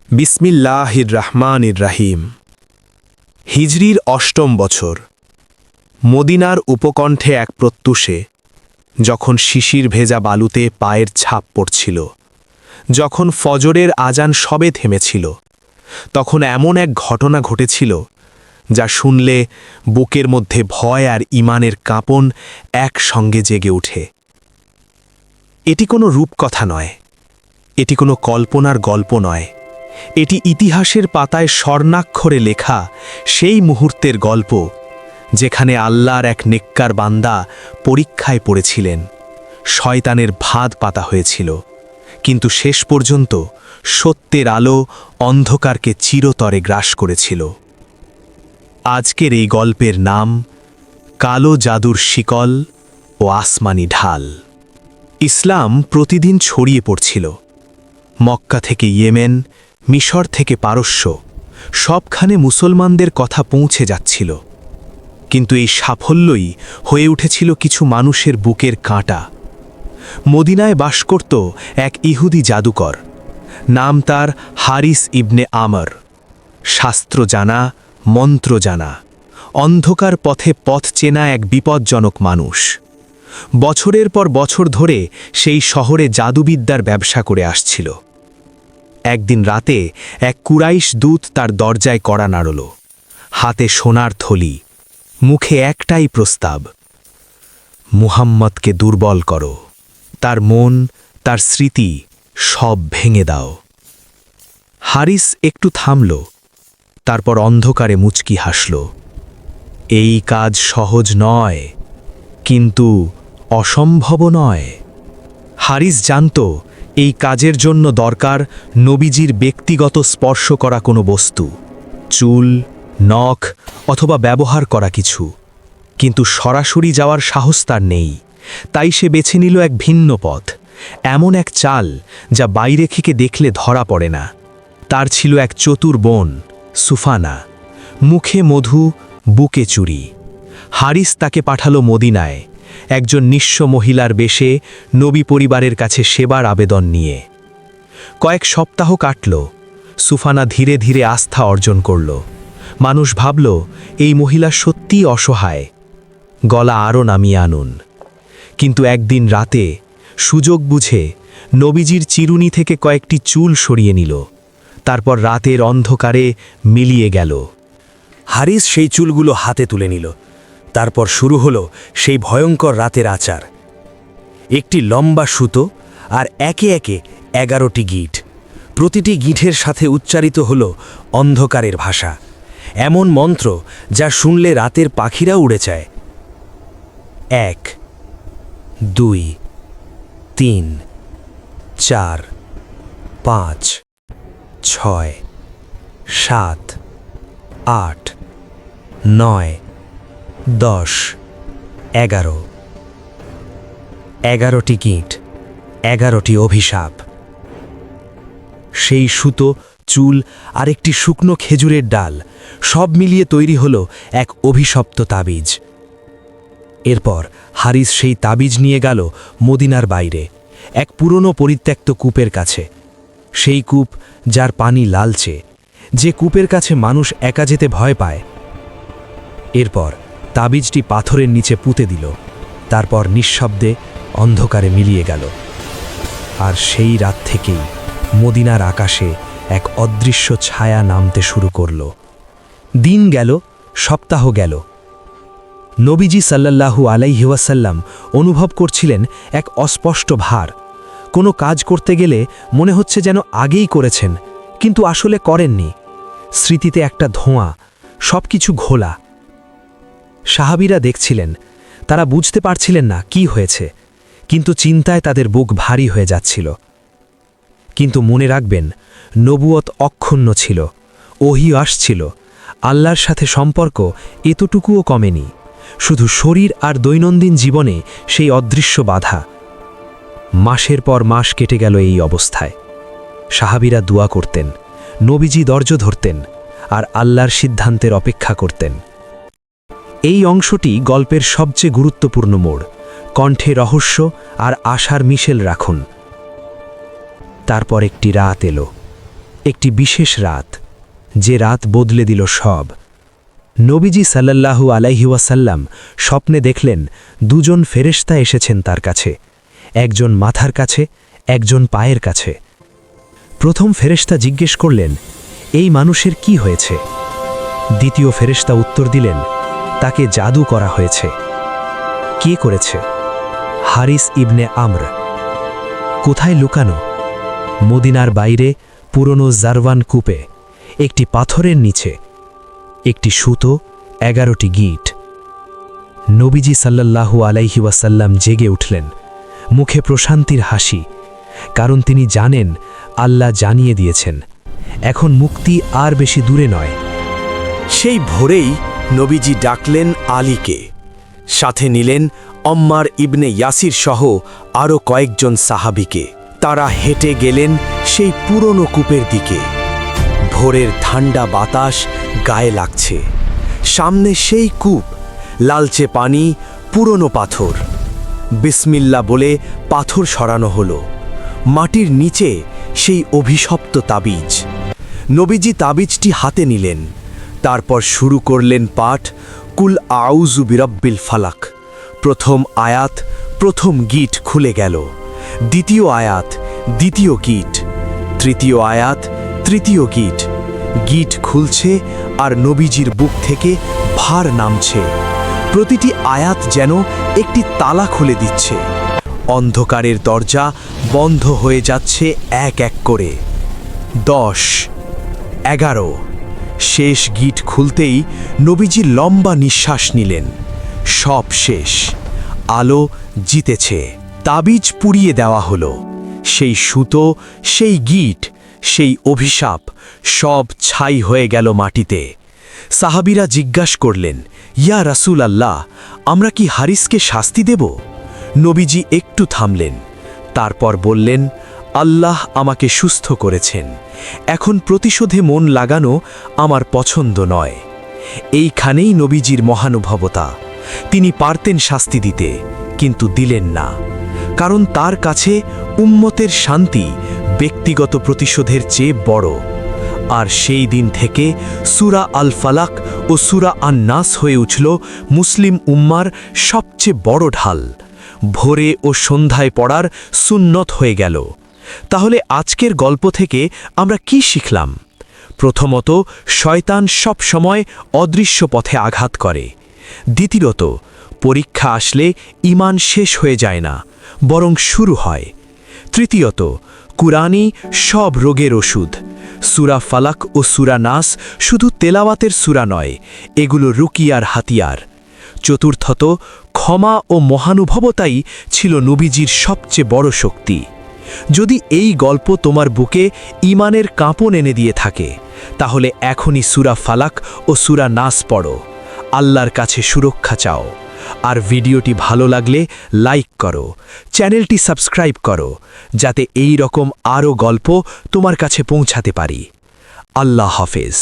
বিসমিল্লাহির রহমানির রহিম। হিজরির অষ্টম বছর, মদিনার উপকণ্ঠে এক প্রত্যুষে, যখন শিশির ভেজা বালুতে পায়ের ছাপ পড়ছিল, যখন ফজরের আজান সবে থেমেছিল, তখন এমন এক ঘটনা ঘটেছিল যা শুনলে বুকের মধ্যে ভয় আর ঈমানের কাঁপন একসঙ্গে জেগে ওঠে। এটি কোনো রূপকথা নয়, এটি কোনো কল্পনার গল্প নয়, এটি ইতিহাসের পাতায় স্বর্ণাক্ষরে লেখা সেই মুহূর্তের গল্প যেখানে আল্লাহর এক নেককার বান্দা পরীক্ষায় পড়েছিলেন, শয়তানের ভাঁদ পাতা হয়েছিল, কিন্তু শেষ পর্যন্ত সত্যের আলো অন্ধকারকে চিরতরে গ্রাস করেছিল। আজকের এই গল্পের নাম কালো জাদুর শিকল ও আসমানি ঢাল। ইসলাম প্রতিদিন ছড়িয়ে পড়ছিল। মক্কা থেকে ইয়েমেন, মিশর থেকে পারস্য, সবখানে মুসলমানদের কথা পৌঁছে যাচ্ছিল। কিন্তু এই সাফল্যই হয়ে উঠেছিল কিছু মানুষের বুকের কাঁটা। মদিনায় বাস করত এক ইহুদি জাদুকর, নাম তার হারিস ইবনে আমর। শাস্ত্র জানা, মন্ত্র জানা, অন্ধকার পথে পথ চেনা এক বিপজ্জনক মানুষ। বছরের পর বছর ধরে সেই শহরে জাদুবিদ্যার ব্যবসা করে আসছিল। একদিন রাতে এক কুরাইশ দূত তার দরজায় কড়া নাড়ল, হাতে সোনার থলি, মুখে একটাই প্রস্তাব: মুহাম্মদকে দুর্বল করো, তার মন, তার স্মৃতি সব ভেঙে দাও। হারিস একটু থামল, তারপর অন্ধকারে মুচকি হাসল। এই কাজ সহজ নয়, কিন্তু অসম্ভব নয়। হারিস জানত এই কাজের জন্য দরকার নবীজির ব্যক্তিগত স্পর্শ করা কোনো বস্তু, চুল, নখ অথবা ব্যবহার করা কিছু, কিন্তু সরাসরি যাওয়ার সাহস তার নেই। তাই সে বেছে নিল এক ভিন্ন পথ, এমন এক চাল যা বাইরে থেকে দেখলে ধরা পড়ে না। তার ছিল এক চতুর বোন, সুফানা, মুখে মধু, বুকে চুরি। হারিস তাকে পাঠালো মদিনায়, একজন নিঃস্ব মহিলার বেশে নবী পরিবারের কাছে সেবার আবেদন নিয়ে। কয়েক সপ্তাহ কাটল, সুফানা ধীরে ধীরে আস্থা অর্জন করল। মানুষ ভাবল এই মহিলা সত্যিই অসহায়, গলা আরও নামিয়ে আনুন। কিন্তু একদিন রাতে সুযোগ বুঝে নবীজির চিরুনি থেকে কয়েকটি চুল সরিয়ে নিল, তারপর রাতের অন্ধকারে মিলিয়ে গেল। হারিস সেই চুলগুলো হাতে তুলে নিল। তারপর শুরু হলো সেই ভয়ঙ্কর রাতের আচার। একটি লম্বা সুতো আর একে একে 11টি গিঁট। প্রতিটি গিঁঠের সাথে উচ্চারিত হল অন্ধকারের ভাষা, এমন মন্ত্র যা শুনলে রাতের পাখিরা উড়ে যায়। 1, 2, 3, 4, 5, 6, 7, 8, 9, 10, 11। 11টি গিঁট, 11টি অভিশাপ। সেই সুতো, চুল আর একটি শুকনো খেজুরের ডাল সব মিলিয়ে তৈরি হলো এক অভিশপ্ত তাবিজ। এরপর হারিস সেই তাবিজ নিয়ে গেল মদিনার বাইরে, এক পুরনো পরিত্যক্ত কূপের কাছে। সেই কূপ যার পানি লালচে, যে কূপের কাছে মানুষ একা যেতে ভয় পায়। এরপর তাবিজটি পাথরের নিচে পুঁতে দিল, তারপর নিঃশব্দে অন্ধকারে মিলিয়ে গেল। আর সেই রাত থেকেই মদিনার আকাশে এক অদৃশ্য ছায়া নামতে শুরু করল। দিন গেল, সপ্তাহ গেল। নবীজি সাল্লাল্লাহু আলাইহি ওয়াসাল্লাম অনুভব করছিলেন এক অস্পষ্ট ভার। কোনো কাজ করতে গেলে মনে হচ্ছে যেন আগেই করেছেন, কিন্তু আসলে করেননি। স্মৃতিতে একটা ধোঁয়া, সবকিছু ঘোলা। সাহাবীরা দেখছিলেন, তারা বুঝতে পারছিলেন না কি হয়েছে, কিন্তু চিন্তায় তাদের বুক ভারী হয়ে যাচ্ছিল। কিন্তু মনে রাখবেন, নবুয়ত অক্ষুণ্ণ ছিল, ওহী আসছিল, আল্লাহর সাথে সম্পর্ক এতটুকুও কমেনি। শুধু শরীর আর দৈনন্দিন জীবনে সেই অদৃশ্য বাধা। মাসের পর মাস কেটে গেল এই অবস্থায়। সাহাবীরা দোয়া করতেন, নবীজি ধৈর্য ধরতেন, আর আল্লাহর সিদ্ধান্তের অপেক্ষা করতেন। এই অংশটি গল্পের সবচেয়ে গুরুত্বপূর্ণ মোড়। কণ্ঠে রহস্য আর আশার মিশেল রাখুন। তারপর একটি রাত এলো, একটি বিশেষ রাত, যে রাত বদলে দিল সব। নবীজি সাল্লাল্লাহু আলাইহি ওয়াসাল্লাম স্বপ্নে দেখলেন দুজন ফেরেশতা এসেছেন তার কাছে, একজন মাথার কাছে, একজন পায়ের কাছে। প্রথম ফেরেশতা জিজ্ঞেস করলেন, এই মানুষের কি হয়েছে? দ্বিতীয় ফেরেশতা উত্তর দিলেন, তাকে জাদু করা হয়েছে। কে করেছে? হারিস ইবনে আমর। কোথায় লুকানো? মদিনার বাইরে পুরনো জারওয়ান কূপে, একটি পাথরের নিচে, একটি সুতো, 11টি গিট। নবীজি সাল্লাল্লাহু আলাইহি ওয়াসাল্লাম জেগে উঠলেন, মুখে প্রশান্তির হাসি, কারণ তিনি জানেন আল্লাহ জানিয়ে দিয়েছেন, এখন মুক্তি আর বেশি দূরে নয়। সেই ভোরেই নবীজি ডাকলেন আলীকে, সাথে নিলেন অম্মার ইবনে ইয়াসির সহ আরও কয়েকজন সাহাবীকে। তারা হেঁটে গেলেন সেই পুরনো কূপের দিকে। ভোরের ঠান্ডা বাতাস গায়ে লাগছে। সামনে সেই কূপ, লালচে পানি, পুরনো পাথর। বিসমিল্লা বলে পাথর সরানো হলো। মাটির নিচে সেই অভিশপ্ত তাবিজ। নবীজি তাবিজটি হাতে নিলেন, তারপর শুরু করলেন পাঠ, কুল আউযু বিরাব্বিল ফালাক। প্রথম আয়াত, প্রথম গিট খুলে গেল। দ্বিতীয় আয়াত, দ্বিতীয় গিট। তৃতীয় আয়াত, তৃতীয় গিট। গিট খুলছে আর নবীজির বুক থেকে ভার নামছে। প্রতিটি আয়াত যেন একটি তালা খুলে দিচ্ছে। অন্ধকারের দরজা বন্ধ হয়ে যাচ্ছে এক এক করে। 10, 11। শেষ গিট খুলতেই নবীজি লম্বা নিঃশ্বাস নিলেন। সব শেষ। আলো জিতেছে। তাবিজ পুড়িয়ে দেওয়া হলো। সেই সুতো, সেই গিট, সেই অভিশাপ সব ছাই হয়ে গেল মাটিতে। সাহাবীরা জিজ্ঞাসা করলেন, ইয়া রাসূল আল্লাহ, আমরা কি হারিসকে শাস্তি দেব? নবীজি একটু থামলেন, তারপর বললেন, আল্লাহ আমাকে সুস্থ করেছেন, এখন প্রতিশোধে মন লাগানো আমার পছন্দ নয়। এইখানেই নবীজির মহানুভবতা। তিনি পারতেন শাস্তি দিতে, কিন্তু দিলেন না, কারণ তার কাছে উম্মতের শান্তি ব্যক্তিগত প্রতিশোধের চেয়ে বড়। আর সেই দিন থেকে সূরা আল ফালাক ও সূরা আন নাস হয়ে উঠল মুসলিম উম্মার সবচেয়ে বড় ঢাল। ভোরে ও সন্ধ্যায় পড়ার সুন্নত হয়ে গেল। তাহলে আজকের গল্প থেকে আমরা কি শিখলাম? প্রথমত, শয়তান সব সময় অদৃশ্য পথে আঘাত করে। দ্বিতীয়ত, পরীক্ষা আসলে ঈমান শেষ হয়ে যায় না, বরং শুরু হয়। তৃতীয়ত, কুরআনই সব রোগের ওষুধ। সূরা ফালাক ও সূরা নাস শুধু তেলাওয়াতের সূরা নয়, এগুলো রুকিয়ার হাতিয়ার। চতুর্থত, ক্ষমা ও মহানুভবতাই ছিল নবীজির সবচেয়ে বড় শক্তি। যদি এই গল্প তোমার বুকে ঈমানের কাঁপন এনে দিয়ে থাকে, তাহলে এখনই সূরা ফালাক ও সূরা নাস পড়ো, আল্লাহর কাছে সুরক্ষা চাও। আর ভিডিওটি ভালো লাগলে লাইক করো, চ্যানেলটি সাবস্ক্রাইব করো, যাতে এই রকম আরও গল্প তোমার কাছে পৌঁছাতে পারি। আল্লাহ হাফেজ।